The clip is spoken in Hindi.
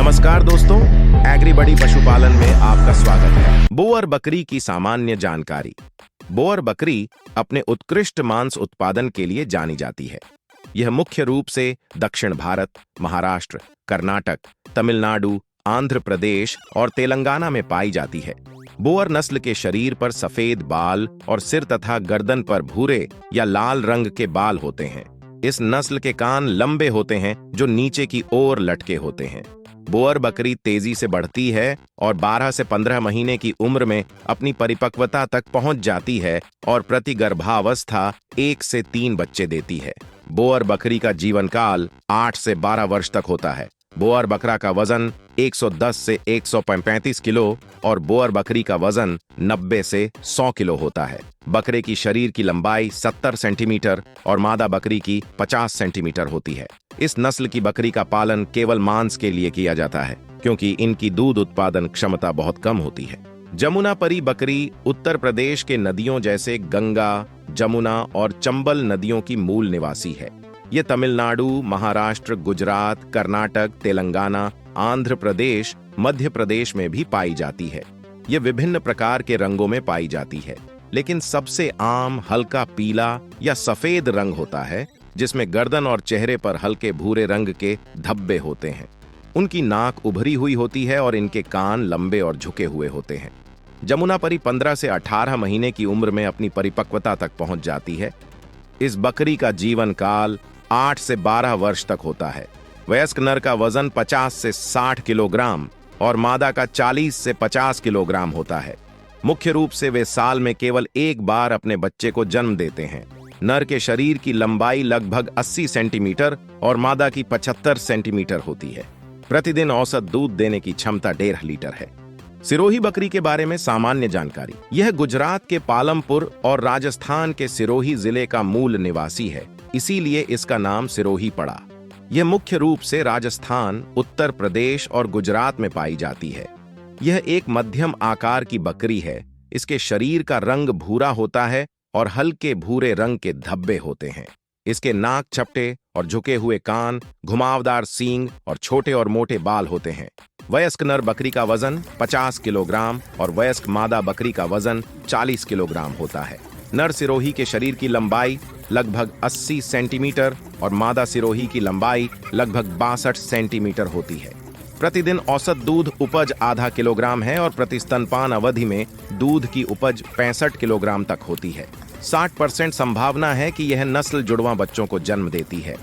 नमस्कार दोस्तों, एग्रीबडी पशुपालन में आपका स्वागत है। बोअर बकरी की सामान्य जानकारी। बोअर बकरी अपने उत्कृष्ट मांस उत्पादन के लिए जानी जाती है। यह मुख्य रूप से दक्षिण भारत, महाराष्ट्र, कर्नाटक, तमिलनाडु, आंध्र प्रदेश और तेलंगाना में पाई जाती है। बोअर नस्ल के शरीर पर सफेद बाल और सिर तथा गर्दन पर भूरे या लाल रंग के बाल होते हैं। इस नस्ल के कान लंबे होते हैं जो नीचे की ओर लटके होते हैं। बोअर बकरी तेजी से बढ़ती है और 12 से 15 महीने की उम्र में अपनी परिपक्वता तक पहुंच जाती है और प्रति गर्भावस्था 1 से 3 बच्चे देती है। बोअर बकरी का जीवन काल 8 से 12 वर्ष तक होता है। बोअर बकरा का वजन 110 से 135 किलो और बोअर बकरी का वजन 90 से 100 किलो होता है। बकरे की शरीर की लंबाई 70 सेंटीमीटर और मादा बकरी की 50 सेंटीमीटर होती है। इस नस्ल की बकरी का पालन केवल मांस के लिए किया जाता है क्योंकि इनकी दूध उत्पादन क्षमता बहुत कम होती है। जमुनापरी बकरी उत्तर प्रदेश के नदियों जैसे गंगा, जमुना और चंबल नदियों की मूल निवासी है। ये तमिलनाडु, महाराष्ट्र, गुजरात, कर्नाटक, तेलंगाना, आंध्र प्रदेश, मध्य प्रदेश में भी पाई जाती है। ये विभिन्न प्रकार के रंगों में पाई जाती है, लेकिन सबसे आम हल्का पीला या सफेद रंग होता है, जिसमें गर्दन और चेहरे पर हल्के भूरे रंग के धब्बे होते हैं। उनकी नाक उभरी हुई होती है और इनके कान लंबे और झुके हुए होते हैं। जमुनापरी 15 से 18 महीने की उम्र में अपनी परिपक्वता तक पहुंच जाती है। इस बकरी का जीवन काल 8 से 12 वर्ष तक होता है। वयस्क नर का वजन 50 से 60 किलोग्राम और मादा का 40 से 50 किलोग्राम होता है। मुख्य रूप से वे साल में केवल एक बार अपने बच्चे को जन्म देते हैं। नर के शरीर की लंबाई लगभग 80 सेंटीमीटर और मादा की 75 सेंटीमीटर होती है। प्रतिदिन औसत दूध देने की क्षमता 1.5 लीटर है। सिरोही बकरी के बारे में सामान्य जानकारी। यह गुजरात के पालमपुर और राजस्थान के सिरोही जिले का मूल निवासी है, इसीलिए इसका नाम सिरोही पड़ा। यह मुख्य रूप से राजस्थान, उत्तर प्रदेश और गुजरात में पाई जाती है। यह एक मध्यम आकार की बकरी है। इसके शरीर का रंग भूरा होता है और हल्के भूरे रंग के धब्बे होते हैं। इसके नाक चपटे और झुके हुए कान, घुमावदार सींग और छोटे और मोटे बाल होते हैं। वयस्क नर बकरी का वजन 50 किलोग्राम और वयस्क मादा बकरी का वजन 40 किलोग्राम होता है। नर सिरोही के शरीर की लंबाई लगभग 80 सेंटीमीटर और मादा सिरोही की लंबाई लगभग 62 सेंटीमीटर होती है। प्रतिदिन औसत दूध उपज आधा किलोग्राम है और प्रति स्तनपान अवधि में दूध की उपज 65 किलोग्राम तक होती है। 60% संभावना है कि यह नस्ल जुड़वां बच्चों को जन्म देती है।